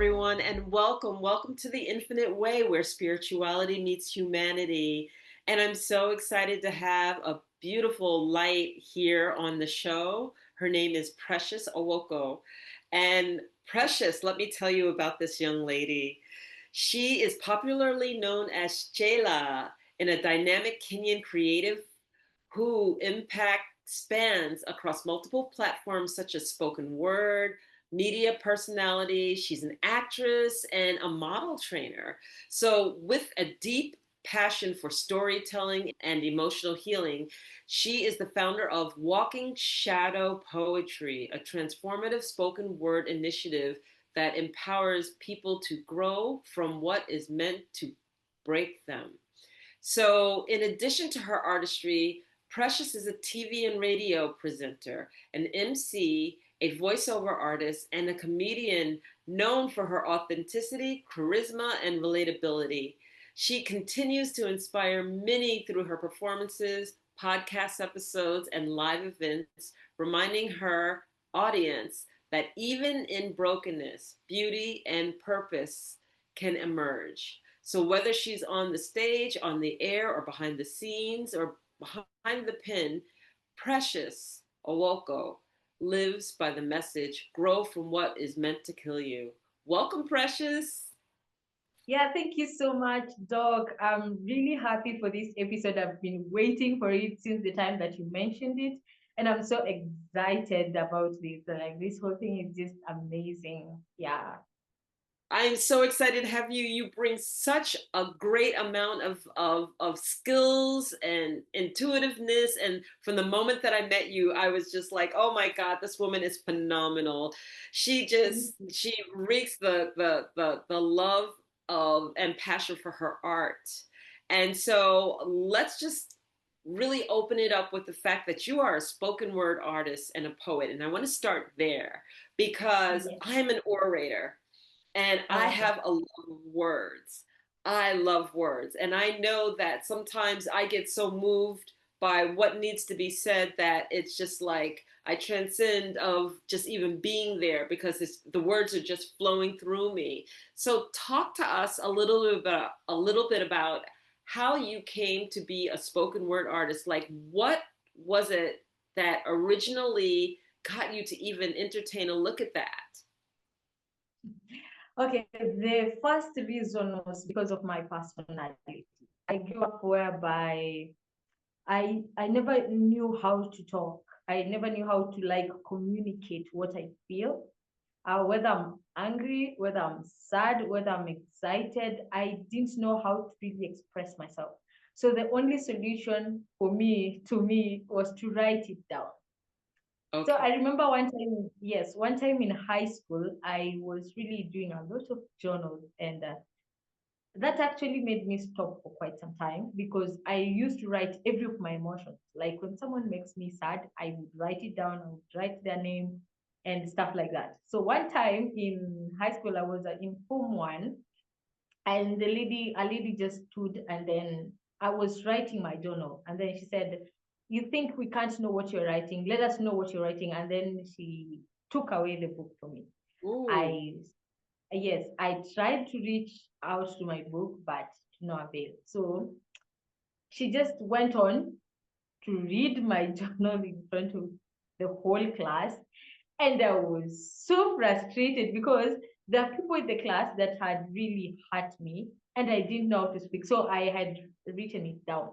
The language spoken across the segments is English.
everyone, and welcome. Welcome to the Infinite Way, where spirituality meets humanity. And I'm so excited to have a beautiful light here on the show. Her name is Precious Owoko. And Precious, let me tell you about this young lady. She is popularly known as Chelaa, in a dynamic Kenyan creative who impact spans across multiple platforms such as spoken word, media personality. She's an actress and a model trainer. So, with a deep passion for storytelling and emotional healing, she is the founder of Walking Shadow Poetry, a transformative spoken word initiative that empowers people to grow from what is meant to break them. So, in addition to her artistry, Precious is a TV and radio presenter, an MC, a voiceover artist, and a comedian known for her authenticity, charisma, and relatability. She continues to inspire many through her performances, podcast episodes, and live events, reminding her audience that even in brokenness, beauty and purpose can emerge. So whether she's on the stage, on the air, or behind the scenes, or behind the pen, Precious Owoko lives by the message, grow from what is meant to kill you. Welcome, Precious. Yeah, thank you so much, Doc. I'm really happy for this episode. I've been waiting for it since the time that you mentioned it. And I'm so excited about this. Like, this whole thing is just amazing. Yeah. I'm so excited to have you. You bring such a great amount of skills and intuitiveness. And from the moment that I met you, I was just like, oh my God, this woman is phenomenal. She reeks the love of and passion for her art. And so let's just really open it up with the fact that you are a spoken word artist and a poet. And I want to start there because Yes. I'm an orator and I Okay. have a love of words. I love words. And I know that sometimes I get so moved by what needs to be said that it's just like I transcend of just even being there because the words are just flowing through me. So talk to us a little bit about how you came to be a spoken word artist. Like what was it that originally got you to even entertain a look at that? Okay. The first reason was because of my personality. I grew up whereby I never knew how to talk. I never knew how to like communicate what I feel. Whether I'm angry, whether I'm sad, whether I'm excited, I didn't know how to really express myself. So the only solution for me, to me, was to write it down. So I Okay. remember one time, yes, one time in high school, I was really doing a lot of journals, and that actually made me stop for quite some time because I used to write every of my emotions. Like when someone makes me sad, I would write it down, I would write their name and stuff like that. So one time in high school, I was in Form 1, and a lady just stood, and then I was writing my journal, and then she said, "You think we can't know what you're writing? Let us know what you're writing." And then she took away the book from me. Ooh. I Yes, I tried to reach out to my book, but to no avail. So she just went on to read my journal in front of the whole class. And I was so frustrated because there are people in the class that had really hurt me and I didn't know how to speak. So I had written it down.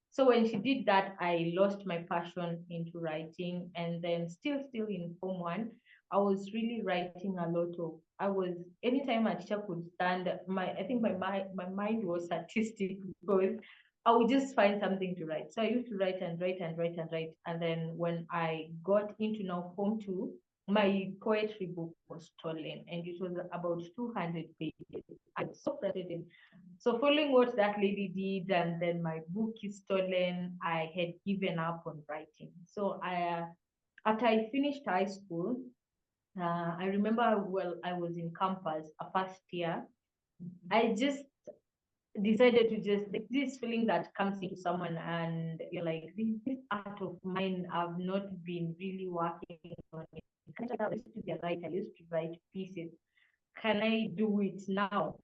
So when she did that, I lost my passion into writing. And then still in Form 1, I was really writing a lot of, I was, anytime a teacher could stand, I think my mind was artistic because I would just find something to write. So I used to write and write and write and write. And then when I got into now Form 2, my poetry book was stolen and it was about 200 pages. I was so frustrated. So following what that lady did, and then my book is stolen, I had given up on writing. So after I finished high school, I remember well, I was in campus, a first year. I just decided to just like this feeling that comes into someone, and you're like, this art of mine, I've not been really working on it. I used to be a writer, I used to write pieces. can I do it now?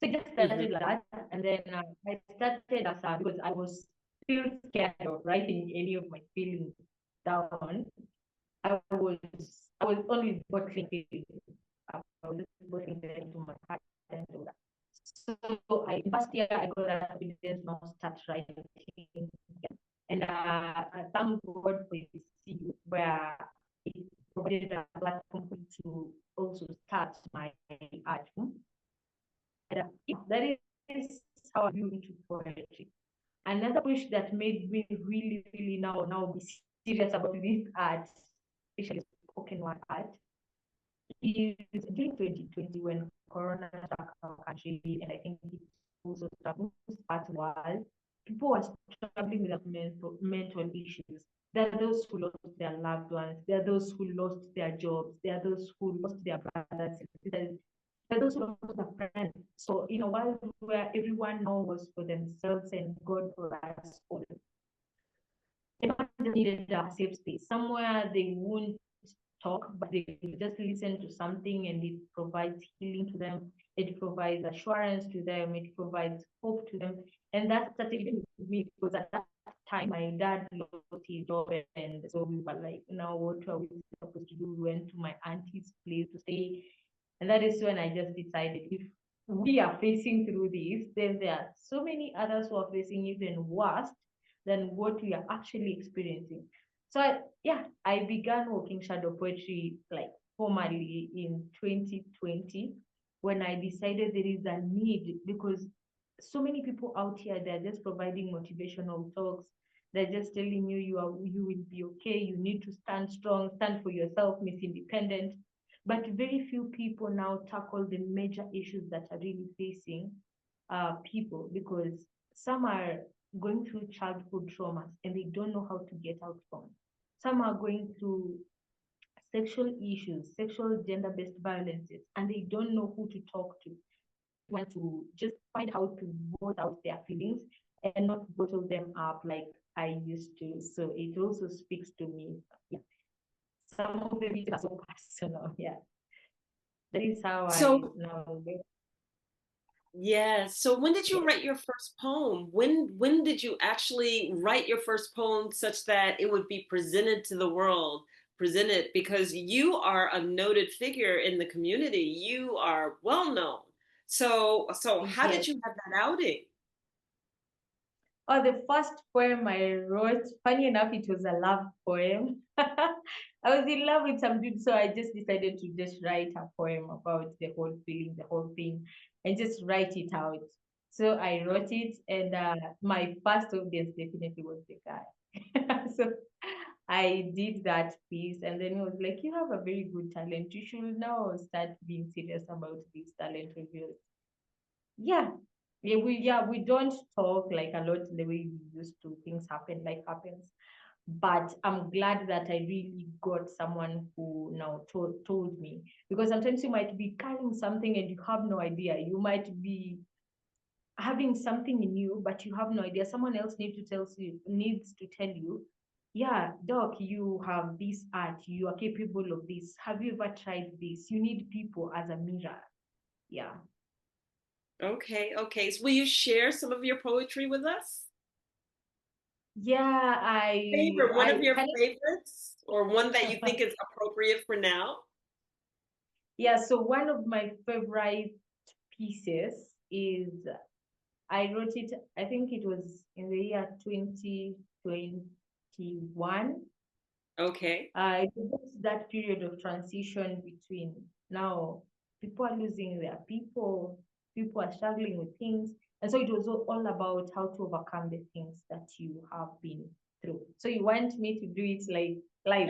So it just Mm-hmm. started like that. And then I started as because I was still scared of writing any of my feelings down. I was only bottling feelings. I was just bottling them into my heart and all that. So in first year I got that confidence now start writing. And I thank God for this seed where it provided a platform to also start my art. And yeah, that is how I grew into poetry. Another push that made me really, really now be serious about this art, especially spoken word art, is during 2020 when Corona struck our country, and I think it also struck most parts of the world. People were struggling with mental issues. There are those who lost their loved ones. There are those who lost their jobs. There are those who lost their brothers and sisters. There are those who lost their friends. So in a world where everyone now was for themselves and God for us all, everyone just needed a safe space, somewhere they won't talk, but they just listen to something and it provides healing to them. It provides assurance to them. It provides hope to them. And that started with me because at that time my dad lost his job, and so we were like, now what are we supposed to do? We went to my auntie's place to stay. And that is when I just decided if we are facing through this, then there are so many others who are facing even worse than what we are actually experiencing. So yeah, I began working shadow poetry like formally in 2020 when I decided there is a need because so many people out here, they're just providing motivational talks. They're just telling you you will be okay. You need to stand strong, stand for yourself, Miss Independent. But very few people now tackle the major issues that are really facing people because some are going through childhood traumas and they don't know how to get out from. Some are going through sexual issues, sexual gender-based violences, and they don't know who to talk to. They want to just find how to voice out their feelings and not bottle them up like I used to. So it also speaks to me. Yeah. Some of the reasons are so personal. Yeah. That is how I So, now live. yeah. So when did you Yes. write your first poem? When did you actually write your first poem such that it would be presented to the world? Presented because you are a noted figure in the community. You are well known. So how did Yes. you have that outing? Oh, the first poem I wrote, funny enough, it was a love poem. I was in love with some dude, so I just decided to just write a poem about the whole feeling, the whole thing, and just write it out. So I wrote it, and my first audience definitely was the guy. So I did that piece, and then he was like, "You have a very good talent. You should now start being serious about this talent of yours." Yeah, we don't talk like a lot the way we used to. Things happen, life happens, but I'm glad that I really got someone who now told me, because sometimes you might be carrying something and you have no idea. You might be having something in you but you have no idea. Someone else needs to tell you, yeah, doc, you have this art, you are capable of this, have you ever tried this? You need people as a mirror. Yeah. Okay, okay. So will you share some of your poetry with us? Yeah, Favorite, one of I your can. favorites, or one that you think is appropriate for now? Yeah, so one of my favorite pieces is, I wrote it, I think it was in the year 2021. Okay. It was that period of transition between now people are losing their people are struggling with things. And so it was all about how to overcome the things that you have been through. So you want me to do it like live?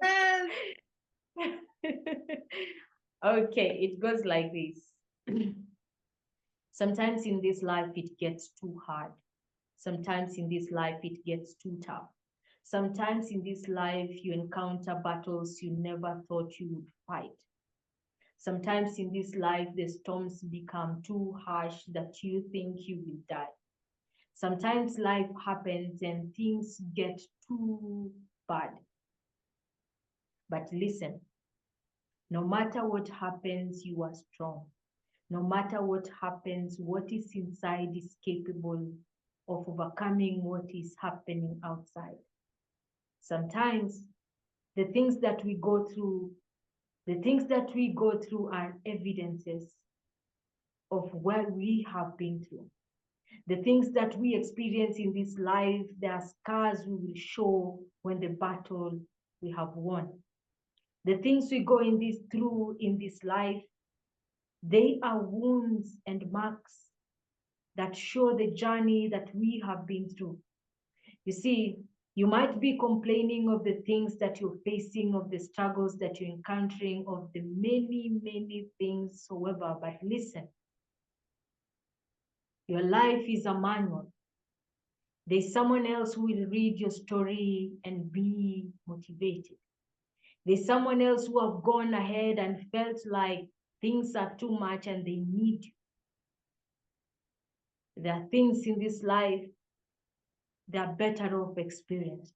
Yes. Okay, it goes like this. Sometimes in this life it gets too hard. Sometimes in this life it gets too tough. Sometimes in this life you encounter battles you never thought you would fight. Sometimes in this life the storms become too harsh that you think you will die. Sometimes life happens and things get too bad. But listen, No matter what happens, you are strong. No matter what happens, what is inside is capable of overcoming what is happening outside. Sometimes the things that we go through, are evidences of where we have been through. The things that we experience in this life, they are scars we will show when the battle we have won. The things we go through in this life, they are wounds and marks that show the journey that we have been through. You see, you might be complaining of the things that you're facing, of the struggles that you're encountering, of the many, many things, however, but listen, your life is a manual. There's someone else who will read your story and be motivated. There's someone else who have gone ahead and felt like things are too much and they need you. There are things in this life that are better off experienced.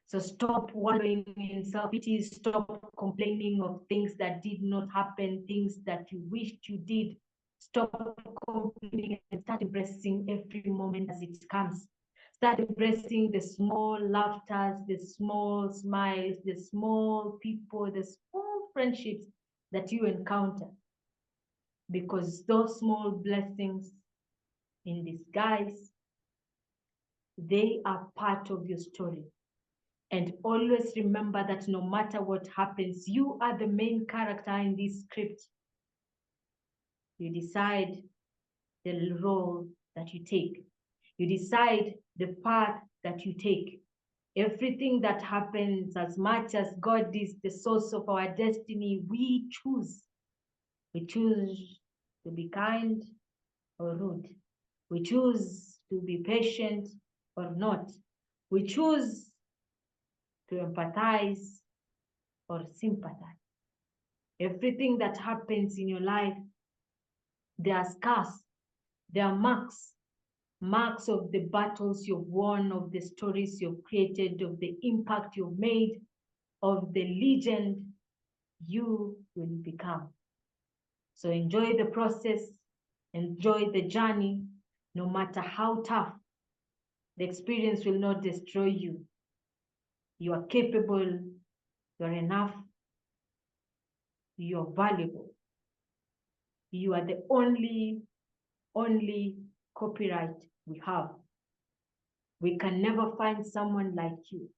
So stop wallowing in self-pity, stop complaining of things that did not happen, things that you wished you did. Stop complaining and start embracing every moment as it comes. Start embracing the small laughters, the small smiles, the small people, the small friendships that you encounter. Because those small blessings in disguise, they are part of your story. And always remember that no matter what happens, you are the main character in this script. You decide the role that you take. You decide the path that you take. Everything that happens, as much as God is the source of our destiny, we choose. We choose to be kind or rude. We choose to be patient or not. We choose to empathize or sympathize. Everything that happens in your life, there are scars, there are marks of the battles you've won, of the stories you've created, of the impact you've made, of the legend you will become. So enjoy the process, enjoy the journey, no matter how tough. The experience will not destroy you. You are capable, you're enough, you're valuable. You are the only copyright we have. We can never find someone like you.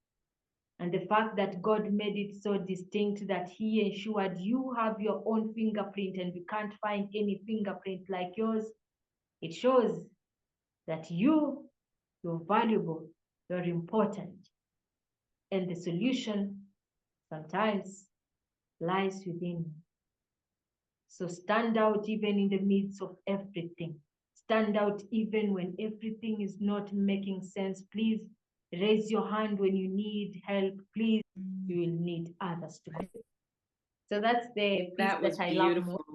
And the fact that God made it so distinct that He ensured you have your own fingerprint and we can't find any fingerprint like yours, it shows that you're valuable, you're important. And the solution sometimes lies within you. So stand out even in the midst of everything. Stand out even when everything is not making sense. Please raise your hand when you need help. Please, you will need others to help. So that's the piece That that was I love most. beautiful.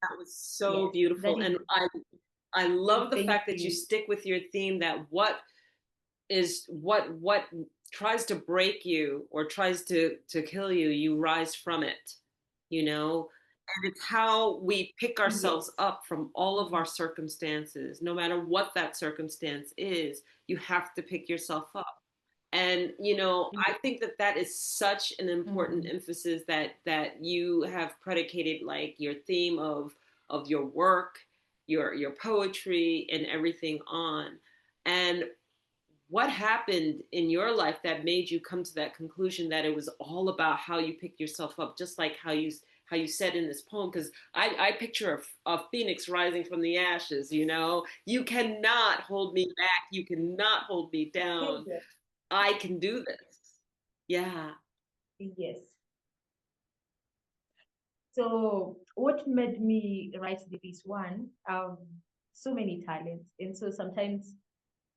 That was so Yes, that beautiful. is And it. I love the Thank fact that you you. stick with your theme, that what tries to break you or tries to kill you, you rise from it, you know? And it's how we pick Yes. ourselves up from all of our circumstances. No matter what that circumstance is, you have to pick yourself up. And I Yes. think that that is such an important Mm-hmm. emphasis that you have predicated, like your theme of your work, your poetry and everything on. And what happened in your life that made you come to that conclusion that it was all about how you pick yourself up, just like how you said in this poem? Because I picture a phoenix rising from the ashes. You cannot hold me back, you cannot hold me down, Yes. I can do this. Yeah. Yes. So what made me write the piece? One, so many talents, and so sometimes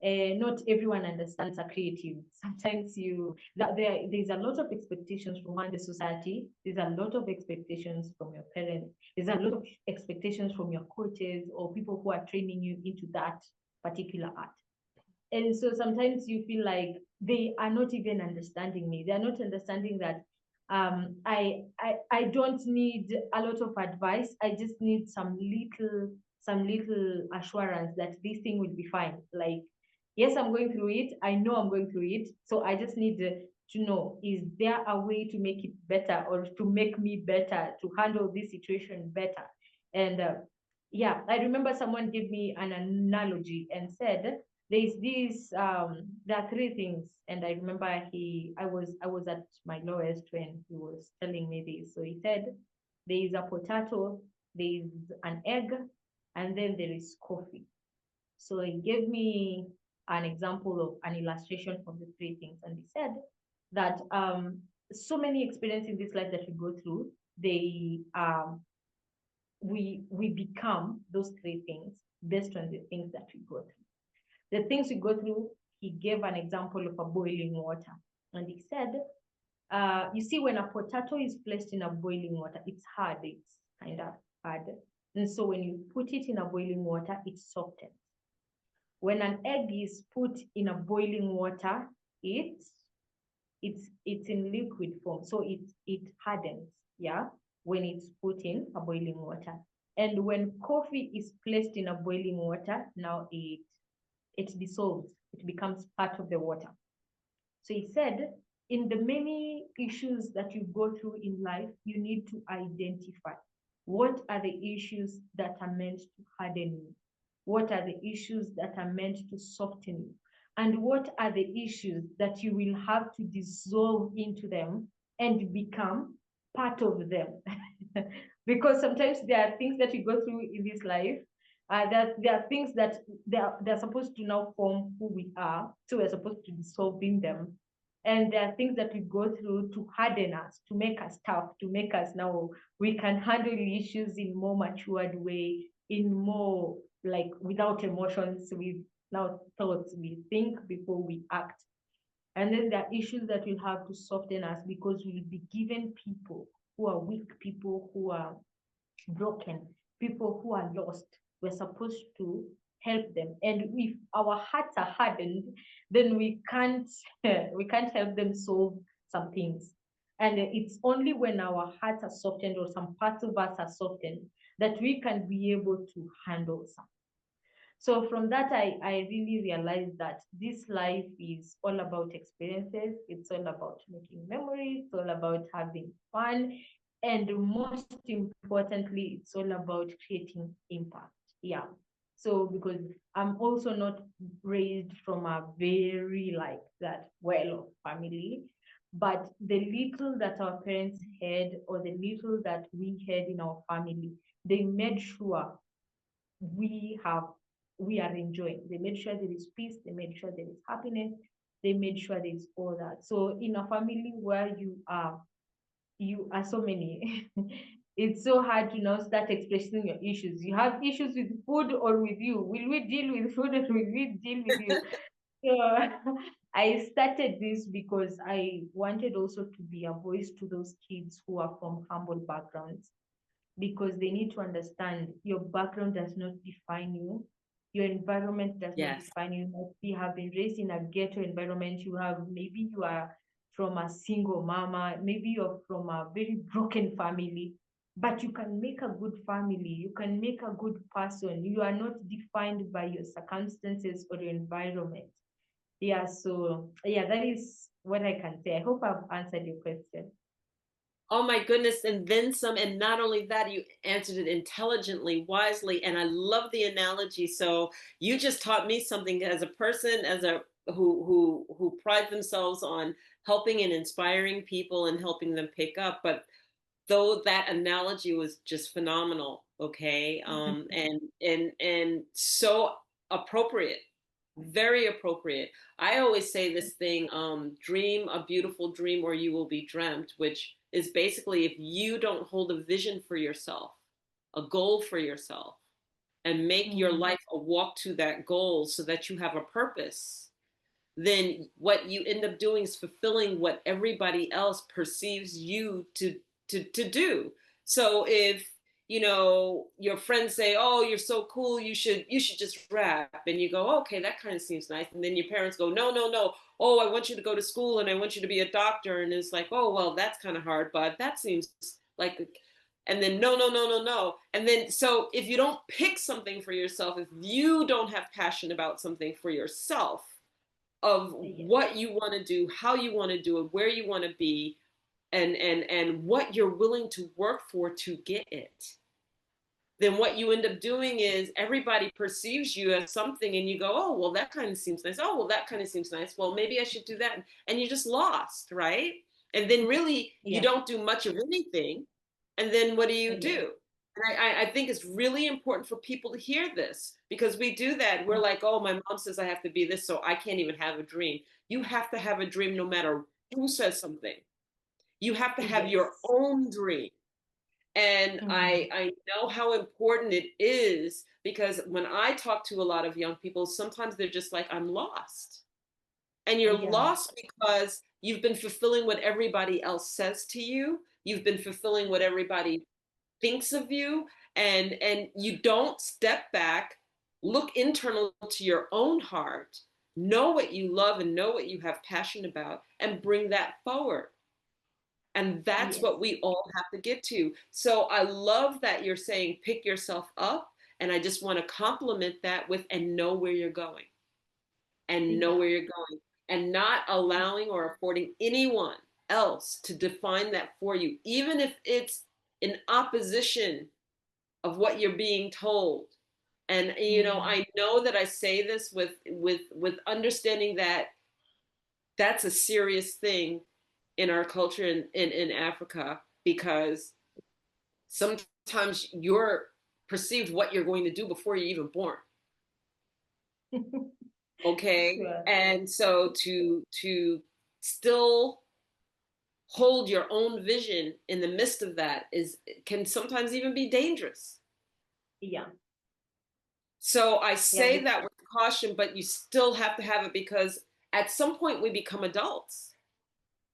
not everyone understands are creative. Sometimes there's a lot of expectations from one, the society. There's a lot of expectations from your parents. There's a lot of expectations from your coaches or people who are training you into that particular art. And so sometimes you feel like they are not even understanding me. They are not understanding that I don't need a lot of advice. I just need some little assurance that this thing will be fine. Like, yes, I'm going through it. I know I'm going through it. So I just need to know, is there a way to make it better, or to make me better, to handle this situation better? And yeah, I remember someone gave me an analogy and said, there's this there are three things. And I remember I was at my lowest when he was telling me this. So he said, there is a potato, there is an egg, and then there is coffee. So he gave me an example of an illustration of the three things. And he said that so many experiences in this life that we go through, they we become those three things based on the things that we go through. The things we go through, he gave an example of a boiling water. And he said, you see, when a potato is placed in a boiling water, it's hard, it's kind of hard. And so when you put it in a boiling water, it softens. When an egg is put in a boiling water, it's it's in liquid form, so it hardens, yeah, when it's put in a boiling water. And when coffee is placed in a boiling water, now it dissolves, it becomes part of the water. So he said, in the many issues that you go through in life, you need to identify what are the issues that are meant to harden you, what are the issues that are meant to soften you, and what are the issues that you will have to dissolve into them and become part of them. Because sometimes there are things that we go through in this life, that there are things that they're supposed to now form who we are. So we're supposed to dissolve in them. And there are things that we go through to harden us, to make us tough, to make us now we can handle issues in more matured way, in more like without emotions, with now thoughts. We think before we act. And then there are issues that will have to soften us, because we'll be given people who are weak, people who are broken, people who are lost. We're supposed to help them. And if our hearts are hardened, then we can't help them solve some things. And it's only when our hearts are softened, or some parts of us are softened, that we can be able to handle some. So from that, I really realized that this life is all about experiences. It's all about making memories. It's all about having fun. And most importantly, it's all about creating impact. Yeah. So because I'm also not raised from a very like that well-off family, but the little that our parents had, or the little that we had in our family, they made sure we have we are enjoying. They made sure there is peace, they made sure there is happiness, they made sure there is all that. So in a family where you are so many, it's so hard to now start expressing your issues. You have issues with food or with you. Will we deal with food, or will we deal with you? So I started this because I wanted also to be a voice to those kids who are from humble backgrounds, because they need to understand your background does not define you. Your environment does not Yes. define you. You might be have been raised in a ghetto environment. Maybe you are from a single mama, maybe you're from a very broken family, but you can make a good family, you can make a good person. You are not defined by your circumstances or your environment. Yeah, so yeah, that is what I can say. I hope I've answered your question. Oh my goodness, and then some. And not only that, you answered it intelligently, wisely, and I love the analogy. So you just taught me something as a person, as a who pride themselves on helping and inspiring people and helping them pick up. But though that analogy was just phenomenal, okay, and so appropriate, very appropriate. I always say this thing, dream a beautiful dream or you will be dreamt, which is basically, if you don't hold a vision for yourself, a goal for yourself, and make your Mm. life a walk to that goal so that you have a purpose, then what you end up doing is fulfilling what everybody else perceives you to do. So you know, your friends say, "Oh, you're so cool. You should just rap." And you go, "Okay, that kind of seems nice." And then your parents go, "No, no, no. Oh, I want you to go to school and I want you to be a doctor." And it's like, "Oh, well, that's kind of hard, but that seems like." And then no, no, no, no, no. And then so if you don't pick something for yourself, if you don't have passion about something for yourself, of Yes. what you want to do, how you want to do it, where you want to be, and what you're willing to work for to get it, then what you end up doing is everybody perceives you as something and you go, "Oh, well, that kind of seems nice. Oh, well, that kind of seems nice. Well, maybe I should do that." And you're just lost, right? And then really you Yeah. don't do much of anything. And then what do you Yes. do? And I think it's really important for people to hear this, because we do that. We're like, "Oh, my mom says I have to be this, so I can't even have a dream." You have to have a dream no matter who says something. You have to have your Yes. own dream. And Mm. I know how important it is, because when I talk to a lot of young people, sometimes they're just like, "I'm lost." And you're Yeah. lost because you've been fulfilling what everybody else says to you. You've been fulfilling what everybody thinks of you, and you don't step back, look internal to your own heart, know what you love and know what you have passion about, and bring that forward. And that's Yes. what we all have to get to. So I love that you're saying pick yourself up. And I just want to compliment that with, and know where you're going, and know Yeah. where you're going, and not allowing or affording anyone else to define that for you, even if it's in opposition of what you're being told. And you know, Mm. I know that I say this with understanding that that's a serious thing in our culture in Africa, because sometimes you're perceived what you're going to do before you're even born. Okay. Sure. And so to still hold your own vision in the midst of that is, can sometimes even be dangerous. Yeah. So I Yeah. say that with caution, but you still have to have it, because at some point we become adults.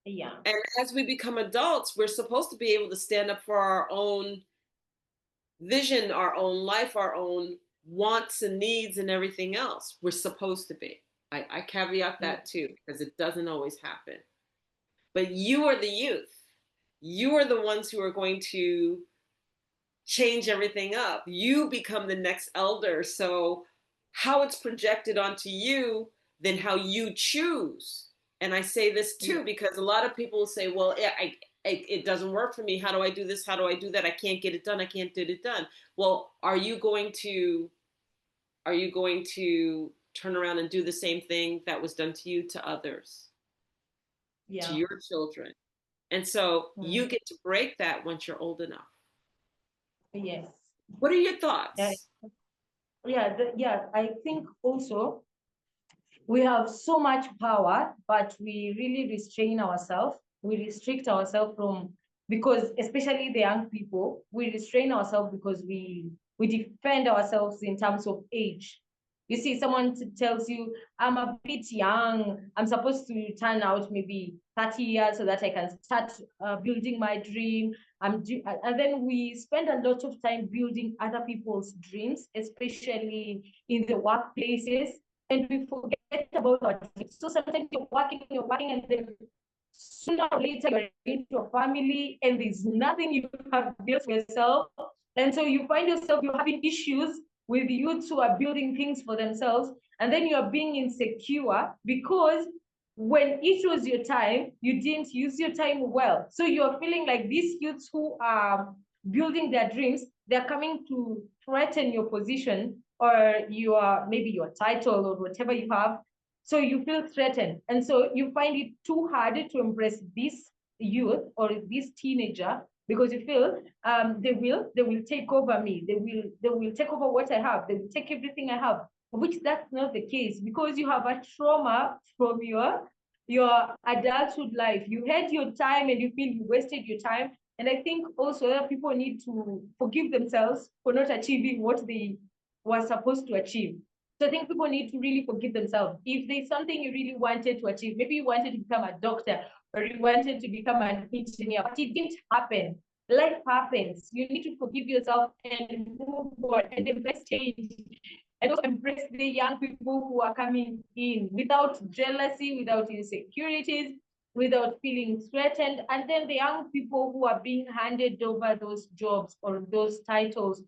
Yeah. And as we become adults, we're supposed to be able to stand up for our own vision, our own life, our own wants and needs, and everything else. We're supposed to be. I caveat Yeah. that too, because it doesn't always happen. But you are the youth. You are the ones who are going to change everything up. You become the next elder. So, how it's projected onto you, then how you choose. And I say this Yeah. too, because a lot of people say, "Well, it doesn't work for me. How do I do this? How do I do that? I can't get it done. I can't get it done." Well, are you going to turn around and do the same thing that was done to you to others, to Yeah. your children? And so Mm. you get to break that once you're old enough. Yes. What are your Yeah. thoughts? Yeah. Yeah. I think also we have so much power, but we really restrain ourselves. We restrict ourselves from, because especially the young people, we restrain ourselves because we defend ourselves in terms of age. You see, someone tells you, "I'm a bit young. I'm supposed to turn out maybe 30 years so that I can start building my dream." And then we spend a lot of time building other people's dreams, especially in the workplaces, and we forget about our dreams. So sometimes you're working, and then sooner or later you're into a family, and there's nothing you have built for yourself. And so you find yourself, you're having issues with youths who are building things for themselves, and then you're being insecure because when it was your time, you didn't use your time well. So you're feeling like these youths who are building their dreams, they're coming to threaten your position or your, maybe your title or whatever you have. So you feel threatened, and so you find it too hard to embrace this youth or this teenager, because you feel they will take over me, they will take over what I have, they will take everything I have, which that's not the case, because you have a trauma from your adulthood life. You had your time and you feel you wasted your time. And I think also that people need to forgive themselves for not achieving what they were supposed to achieve. So I think people need to really forgive themselves. If there's something you really wanted to achieve, maybe you wanted to become a doctor or you wanted to become an engineer, but it didn't happen. life happens. You need to forgive yourself and move on and embrace change. And also embrace the young people who are coming in without jealousy, without insecurities, without feeling threatened. And then the young people who are being handed over those jobs or those titles,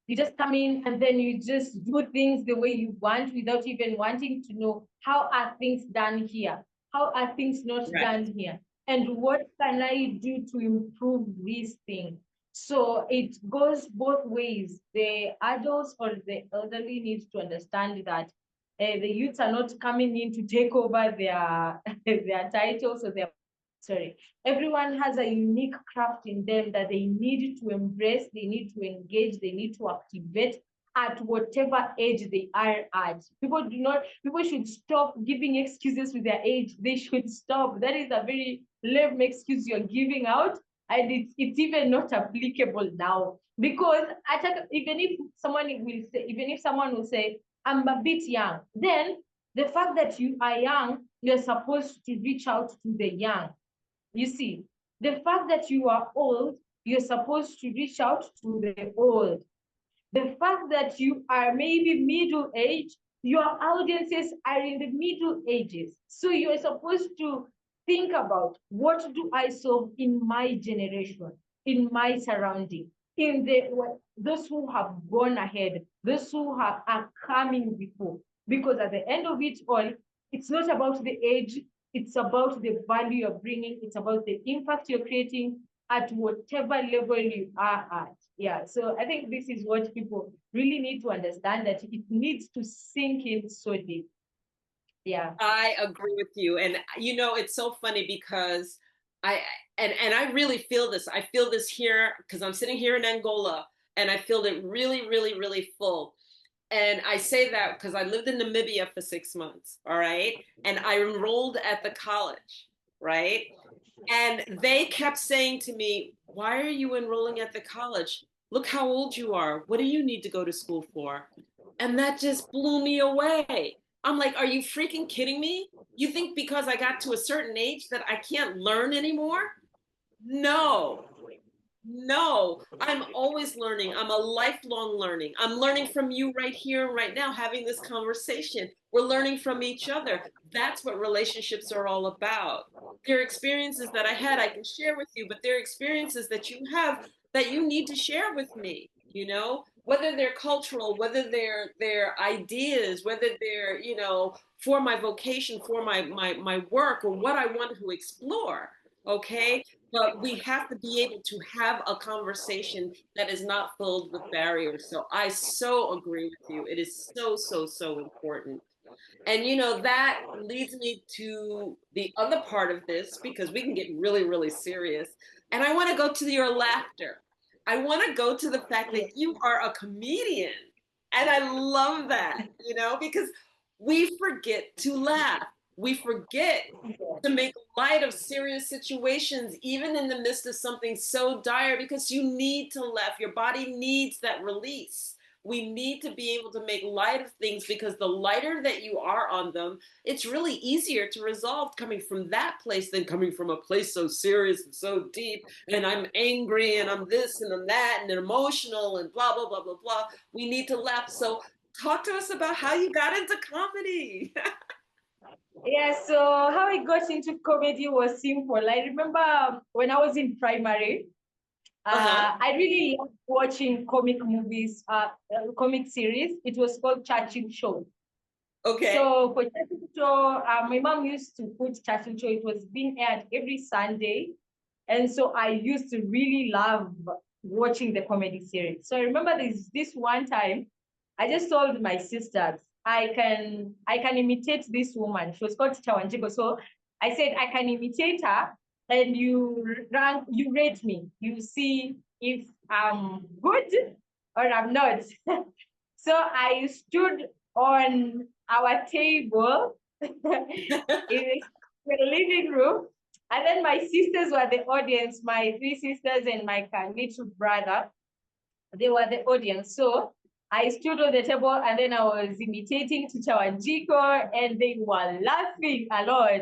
you just come in and then you just do things the way you want without even wanting to know how are things done here? How are things not Right. done here? And what can I do to improve this thing? So it goes both ways. The adults or the elderly need to understand that the youths are not coming in to take over their their titles or their sorry. Everyone has a unique craft in them that they need to embrace, they need to engage, they need to activate at whatever age they are at. People should stop giving excuses with their age. They should stop. That is a very lame excuse you're giving out. And it's even not applicable now. Because even if someone will say, I'm a bit young, then the fact that you are young, you're supposed to reach out to the young. You see, the fact that you are old, you're supposed to reach out to the old. The fact that you are maybe middle age, your audiences are in the middle ages. So you're supposed to think about, what do I solve in my generation, in my surrounding, in those who have gone ahead, those who are coming before. Because at the end of it all, it's not about the age, it's about the value you're bringing, it's about the impact you're creating at whatever level you are at. Yeah, so I think this is what people really need to understand, that it needs to sink in so deep. Yeah. I agree with you. And it's so funny because I and I really feel this. I feel this here because I'm sitting here in Angola and I feel it really, really, really full. And I say that because I lived in Namibia for 6 months, all right? And I enrolled at the college, right? And they kept saying to me, "Why are you enrolling at the college? Look how old you are. What do you need to go to school for?" And that just blew me away. I'm like, "Are you freaking kidding me? You think because I got to a certain age that I can't learn anymore?" No, no, I'm always learning. I'm a lifelong learning. I'm learning from you right here, right now, having this conversation. We're learning from each other. That's what relationships are all about. There are experiences that I had I can share with you, but there are experiences that you have that you need to share with me, whether they're cultural, whether they're ideas, whether they're, for my vocation, for my work, or what I want to explore. Okay, but we have to be able to have a conversation that is not filled with barriers. So I so agree with you. It is so, so, so important. And that leads me to the other part of this because we can get really, really serious. And I want to go to your laughter. I want to go to the fact that you are a comedian. And I love that, because we forget to laugh. We forget to make light of serious situations, even in the midst of something so dire, because you need to laugh. Your body needs that release. We need to be able to make light of things because the lighter that you are on them, it's really easier to resolve coming from that place than coming from a place so serious and so deep. And I'm angry and I'm this and I'm that and emotional and blah, blah, blah, blah, blah. We need to laugh. So, talk to us about how you got into comedy. Yeah, so how I got into comedy was simple. I remember when I was in primary, Uh-huh. I really loved watching comic movies, comic series. It was called Churchill Show. Okay. So for Churchill Show, my mom used to put Churchill Show. It was being aired every Sunday. And so I used to really love watching the comedy series. So I remember this one time, I just told my sisters, I can imitate this woman. She was called Chawanjigo. So I said I can imitate her, and you rate me. You see if I'm good or I'm not. So I stood on our table in the living room, and then my sisters were the audience. My three sisters and my little brother, they were the audience. So I stood on the table and then I was imitating Teacher Wanjiko, and they were laughing a lot.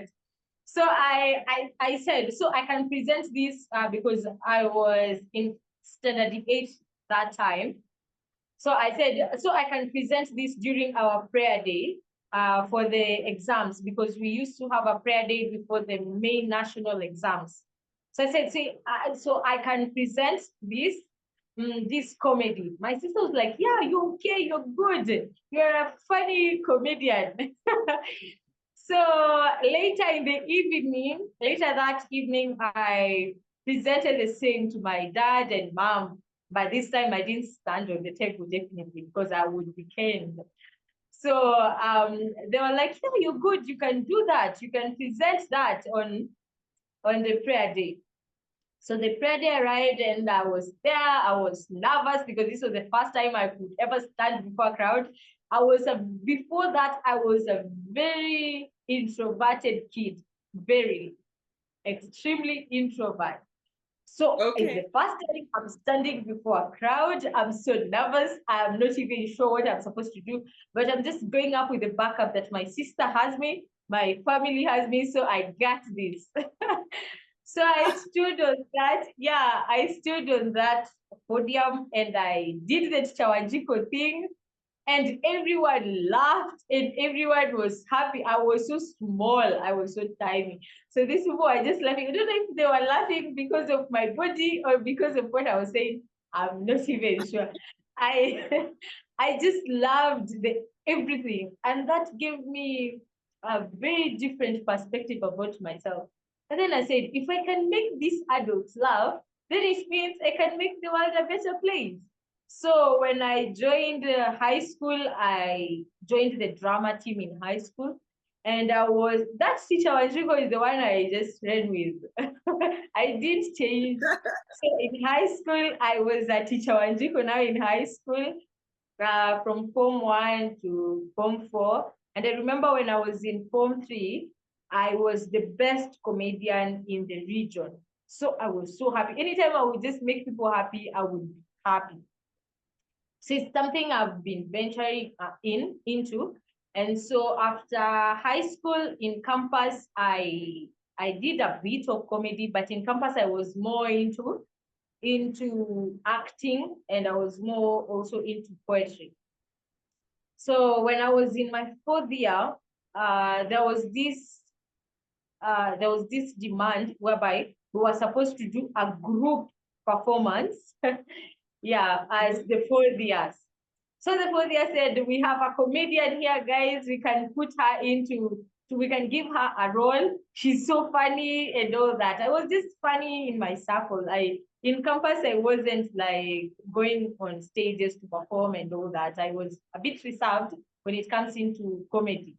So I said, so I can present this because I was in standard 8 that time. So I said, so I can present this during our prayer day for the exams, because we used to have a prayer day before the main national exams. So I said, see, so I can present this comedy. My sister was like, yeah, you're okay, you're good. You're a funny comedian. So later that evening, I presented the same to my dad and mom. But this time I didn't stand on the table, definitely, because I would be caned. So they were like, yeah, you're good. You can do that. You can present that on the prayer day. So the prayer day arrived and I was there. I was nervous because this was the first time I could ever stand before a crowd. Before that, I was a very introverted kid, very extremely introvert. So it's Okay. the first time I'm standing before a crowd. I'm so nervous. I'm not even sure what I'm supposed to do, but I'm just going up with the backup that my sister has me, my family has me, so I got this. So I stood on that, yeah, I stood on that podium and I did the Chawajiko thing, and everyone laughed and everyone was happy. I was so small, I was so tiny. So these people were just laughing. I don't know if they were laughing because of my body or because of what I was saying. I'm not even sure. I I just loved the everything. And that gave me a very different perspective about myself. And then I said, if I can make these adults laugh, then it means I can make the world a better place. So when I joined high school, I joined the drama team in high school. And that teacher Wanjigo is the one I just ran with. I didn't change. So in high school, I was a teacher Wanjigo now in high school, from Form 1 to Form 4. And I remember when I was in Form 3, I was the best comedian in the region. So I was so happy. Anytime I would just make people happy, I would be happy. So it's something I've been venturing into. And so after high school in campus, I did a bit of comedy, but in campus I was more into acting, and I was more also into poetry. So when I was in my fourth year, uh, there was this there was this demand whereby we were supposed to do a group performance, yeah, as Mhm. the fourth years. So the fourth year said, we have a comedian here, guys. We can put her we can give her a role. She's so funny and all that. I was just funny in my circle. In campus, I wasn't like going on stages to perform and all that. I was a bit reserved when it comes into comedy.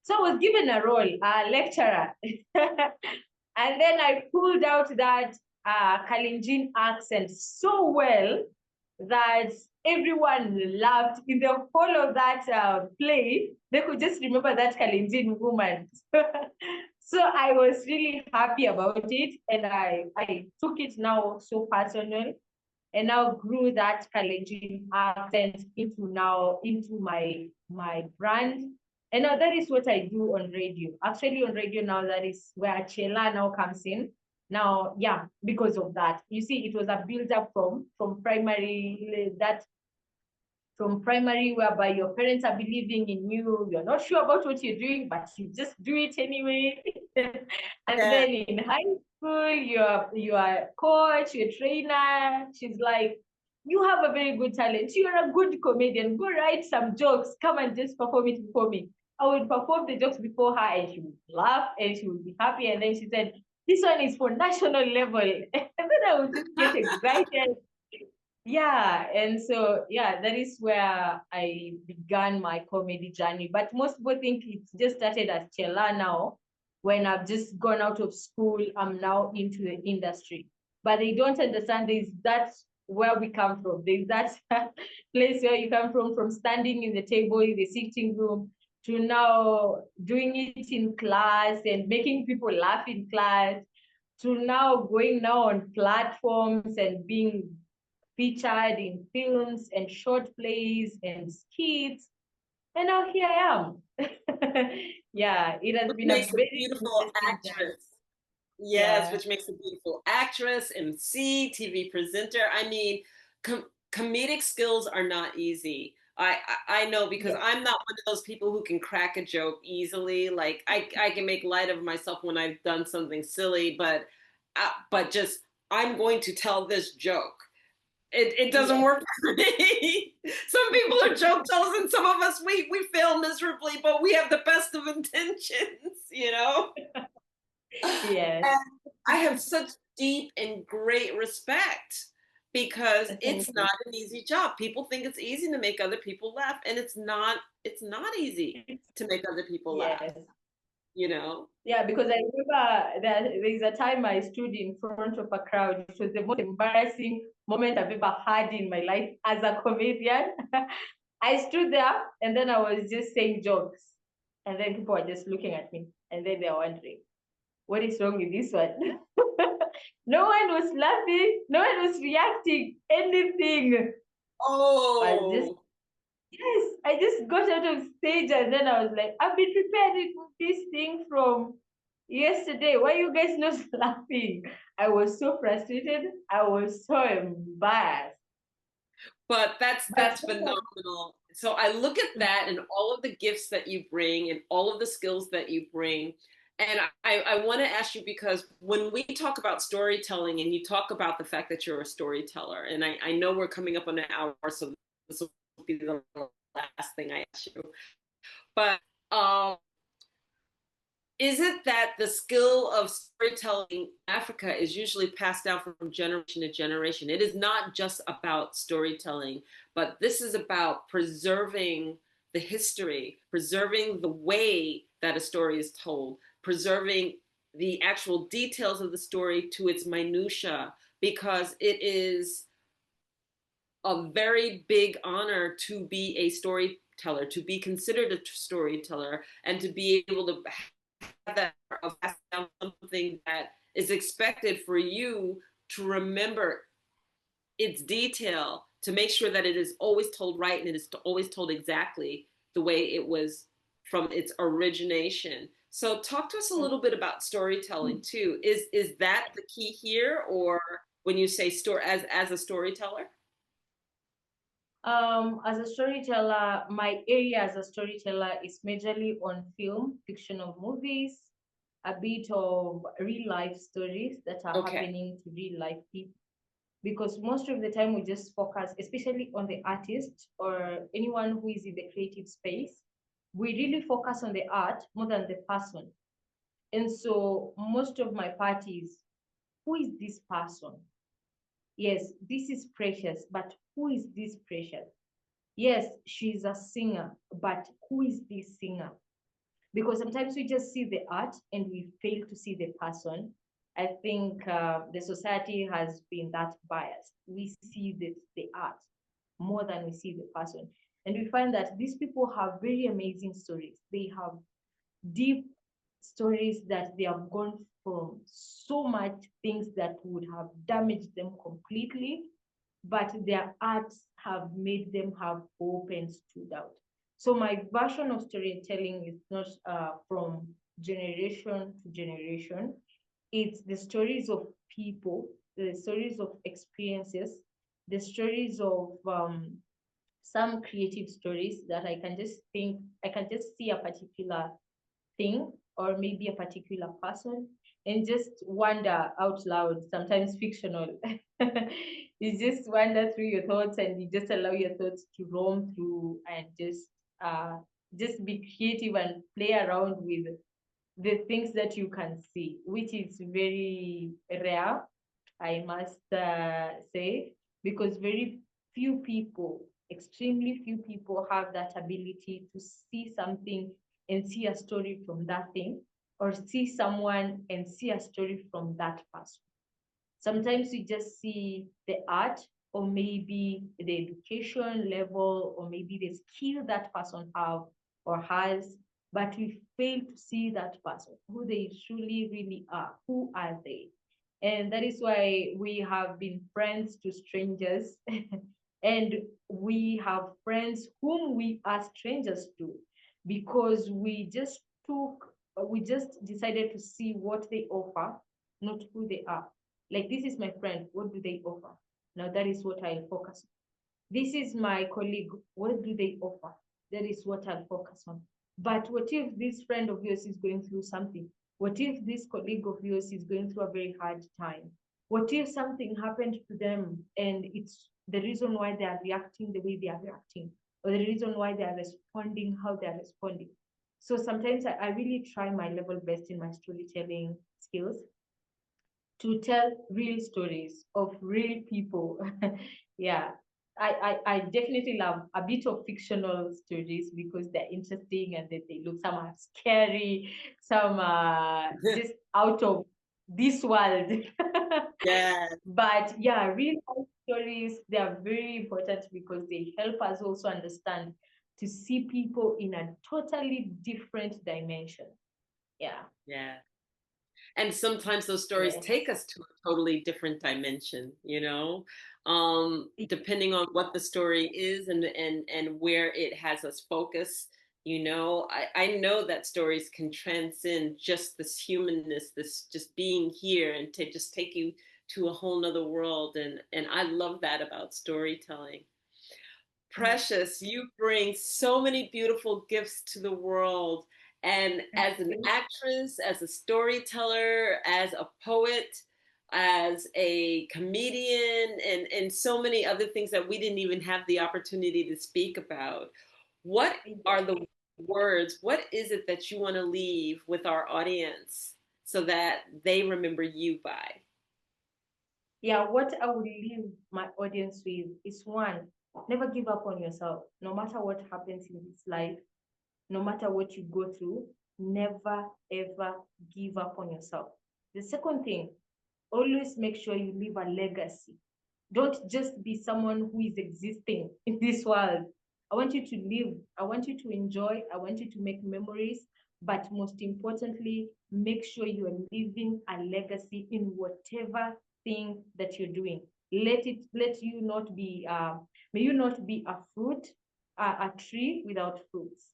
So I was given a role, a lecturer. And then I pulled out that Kalenjin accent so well that everyone laughed in the whole of that play. They could just remember that Kalenjin woman. So I was really happy about it, and I took it now so personal, and now grew that Kalenjin accent into my brand. And now that is what I do on radio. Actually, on radio now, that is where Chelaa now comes in. Now, yeah, because of that. You see, it was a build up from primary, that from primary, whereby your parents are believing in you, you're not sure about what you're doing, but you just do it anyway. And Yeah. then in high school, you're a coach, you're a trainer. She's like, you have a very good talent. You're a good comedian. Go write some jokes. Come and just perform it before me. I would perform the jokes before her, and she would laugh and she would be happy. And then she said, this one is for national level. And then I would just get excited. Yeah, and so yeah, that is where I began my comedy journey. But most people think it just started as Chelaa now. When I've just gone out of school, I'm now into the industry. But they don't understand that's where we come from. There's that place where you come from standing in the table in the sitting room to now doing it in class and making people laugh in class, to now going now on platforms and being featured in films and short plays and skits. And now here I am. Yeah, it has Which been a makes a very beautiful interesting journey. actress. Yes, Yeah, which makes a beautiful actress, MC, TV presenter. I mean, comedic skills are not easy. I know because yes, I'm not one of those people who can crack a joke easily. Like I can make light of myself when I've done something silly, but just I'm going to tell this joke. It doesn't yes. work for me. Some people are joke tellers, and some of us we fail miserably, but we have the best of intentions, you know. Yes. And I have such deep and great respect because Thank it's you. not an easy job. People think it's easy to make other people laugh, and it's not easy to make other people laugh, Yes. you know? Yeah, because I remember that there's a time I stood in front of a crowd. It was the most embarrassing moment I've ever had in my life as a comedian. I stood there and then I was just saying jokes. And then people were just looking at me. And then they were wondering, what is wrong with this one? No one was laughing. No one was reacting. Anything. I was just, Oh, yes, I just got out of stage and then I was like, I've been preparing this thing from yesterday. Why are you guys not laughing? I was so frustrated. I was so embarrassed. but But that's phenomenal. So I look at that and all of the gifts that you bring and all of the skills that you bring. And I want to ask you because when we talk about storytelling and you talk about the fact that you're a storyteller, and I know we're coming up on an hour, so this will be the last thing I ask you. But um, is it that the skill of storytelling in Africa is usually passed down from generation to generation? It is not just about storytelling, but this is about preserving the history, preserving the way that a story is told, preserving the actual details of the story to its minutia, because it is a very big honor to be a storyteller, to be considered a storyteller, and to be able to that of something that is expected for you to remember its detail to make sure that it is always told right and it is always told exactly the way it was from its origination. So talk to us a little bit about storytelling too. Is that the key here, or when you say story as a storyteller? as a storyteller, my area as a storyteller is majorly on film, fictional movies, a bit of real life stories that are Okay. happening to real life people. Because most of the time we just focus, especially on the artist or anyone who is in the creative space, we really focus on the art more than the person. And so most of my part is, who is this person? Yes, this is Precious, but who is this Precious? Yes, she's a singer, but who is this singer? Because sometimes we just see the art and we fail to see the person. I think the society has been that biased. We see the art more than we see the person. And we find that these people have very amazing stories. They have deep stories that they have gone from so much things that would have damaged them completely, but their arts have made them have hope and stood out. So my version of storytelling is not from generation to generation. It's the stories of people, the stories of experiences, the stories of some creative stories that I can just see a particular thing or maybe a particular person and just wander out loud, sometimes fictional. You just wander through your thoughts and you just allow your thoughts to roam through and uh, just be creative and play around with the things that you can see, which is very rare, I must say, because very few people, extremely few people have that ability to see something and see a story from that thing, or see someone and see a story from that person. Sometimes we just see the art or maybe the education level or maybe the skill that person have or has, but we fail to see that person, who they truly really are. Who are they? And that is why we have been friends to strangers and we have friends whom we are strangers to because we just we just decided to see what they offer, not who they are. Like, this is my friend, what do they offer? Now that is what I'll focus on. This is my colleague, what do they offer? That is what I'll focus on. But what if this friend of yours is going through something? What if this colleague of yours is going through a very hard time? What if something happened to them and it's the reason why they are reacting the way they are reacting, or the reason why they are responding how they are responding? So sometimes I really try my level best in my storytelling skills to tell real stories of real people. Yeah, I definitely love a bit of fictional stories because they're interesting and they look, some are scary, some are just out of this world. Yeah, But yeah, real life stories, they are very important because they help us also understand, to see people in a totally different dimension. Yeah. yeah. And sometimes those stories Yes. take us to a totally different dimension, depending on what the story is and where it has us focus. I know that stories can transcend just this humanness, this just being here, and to just take you to a whole nother world. And I love that about storytelling. Mm. Precious, you bring so many beautiful gifts to the world. And Thank as an you. actress, as a storyteller, as a poet, as a comedian, and so many other things that we didn't even have the opportunity to speak about. What Yes. are the words? What is it that you want to leave with our audience so that they remember you by? Yeah, what I would leave my audience with is, one, never give up on yourself. No matter what happens in this life, no matter what you go through, never ever give up on yourself. The second thing, always make sure you leave a legacy. Don't just be someone who is existing in this world. I want you to live, I want you to enjoy, I want you to make memories, but most importantly, make sure you are leaving a legacy in whatever thing that you're doing. Let you not be, may you not be a fruit, a tree without fruits.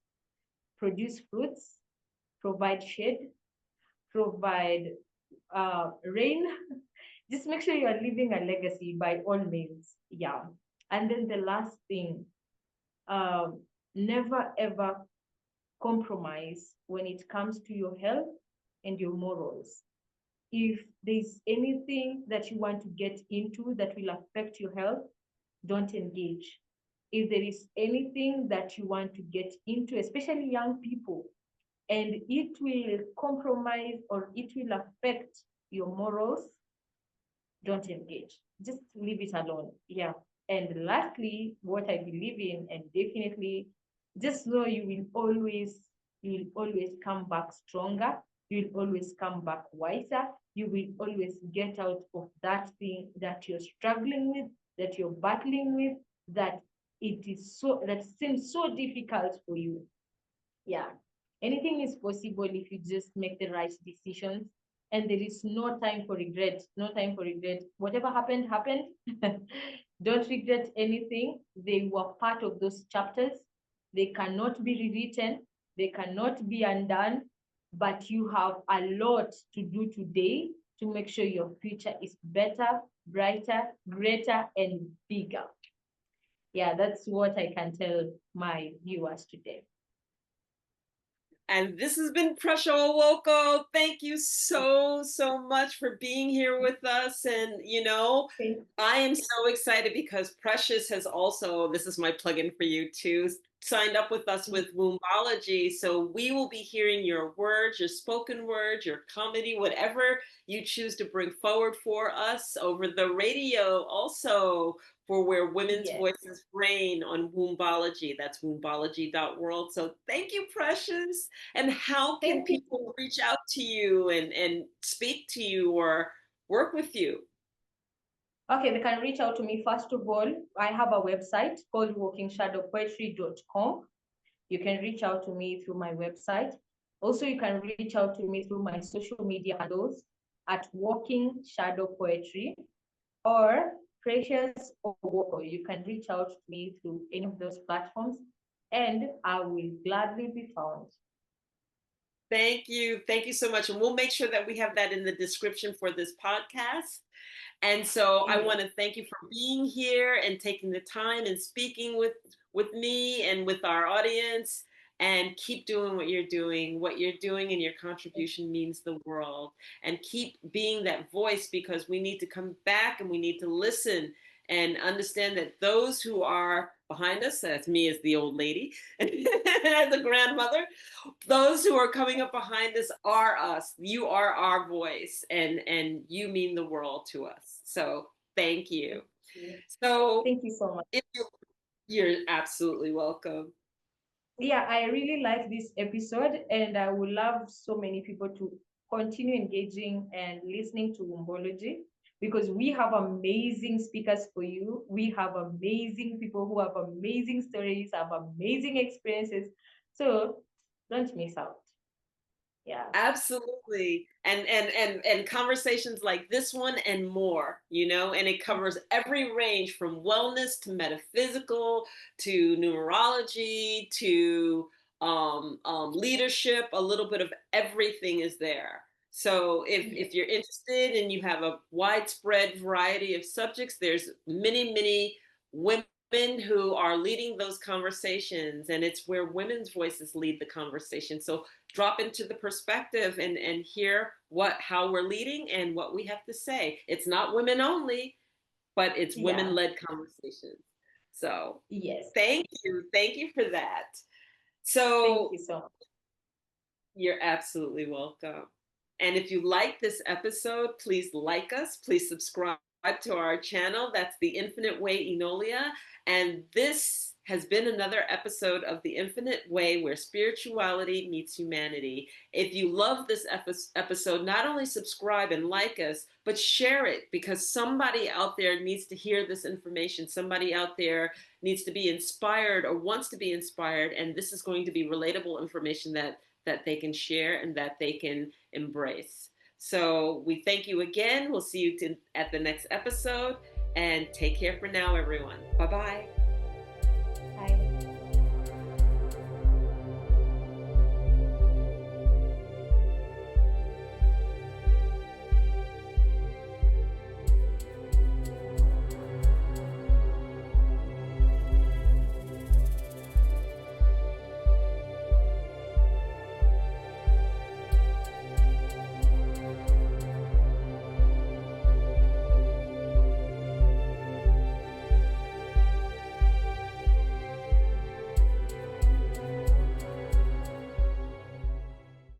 Produce fruits, provide shade, provide rain. Just make sure you are leaving a legacy by all means. Yeah. And then the last thing, um, never ever compromise when it comes to your health and your morals. If there's anything that you want to get into that will affect your health, don't engage. If there is anything that you want to get into, especially young people, and it will compromise or it will affect your morals, don't engage. Just leave it alone. Yeah. And lastly, what I believe in, and definitely, just know you will always come back stronger. You will always come back wiser. You will always get out of that thing that you're struggling with, that you're battling with, that that seems so difficult for you. Yeah, anything is possible if you just make the right decisions, and there is no time for regret. No time for regret. Whatever happened happened. Don't regret anything. They were part of those chapters. They cannot be rewritten, they cannot be undone, but you have a lot to do today to make sure your future is better, brighter, greater, and bigger. Yeah, that's what I can tell my viewers today. And this has been Pressure Owoko. Thank you so, so much for being here with us. And, Thank I am so excited because Precious has also, this is my plug-in for you too, signed up with us you. with Woombology. So we will be hearing your words, your spoken words, your comedy, whatever you choose to bring forward for us over the radio also, for where women's Yes. voices reign on Woombology. That's woombology.world. So thank you, Precious. And how can Thank you. people reach out to you and speak to you or work with you? Okay, they can reach out to me. First of all, I have a website called walkingshadowpoetry.com. You can reach out to me through my website. Also, you can reach out to me through my social media handles at Walking Shadow Poetry or Precious Owoko. You can reach out to me through any of those platforms and I will gladly be found. Thank you. Thank you so much. And we'll make sure that we have that in the description for this podcast. And so I Yes. want to thank you for being here and taking the time and speaking with me and with our audience, and keep doing what you're doing. What you're doing and your contribution means the world. And keep being that voice, because we need to come back and we need to listen and understand that those who are behind us, that's me as the old lady, as a grandmother, those who are coming up behind us are us. You are our voice, and you mean the world to us. So thank you. So Thank you so much. if you're absolutely welcome. Yeah, I really like this episode, and I would love so many people to continue engaging and listening to Wombology, because we have amazing speakers for you. We have amazing people who have amazing stories, have amazing experiences. So don't miss out. Yeah. Absolutely. And conversations like this one and more, and it covers every range from wellness to metaphysical to numerology to leadership. A little bit of everything is there. So Yes. if you're interested and you have a widespread variety of subjects, there's many women who are leading those conversations, and it's where women's voices lead the conversation. So drop into the perspective and hear how we're leading and what we have to say. It's not women only, but it's women Yeah. led conversations. So Yes. thank you for that. Thank So you so much. you're absolutely welcome. And if you like this episode, please like us. Please subscribe to our channel. That's The Infinite Way Enolia. And this has been another episode of The Infinite Way, where spirituality meets humanity. If you love this episode, not only subscribe and like us, but share it, because somebody out there needs to hear this information. Somebody out there needs to be inspired or wants to be inspired. And this is going to be relatable information that they can share and that they can embrace. So we thank you again. We'll see you at the next episode, and take care for now, everyone. Bye bye.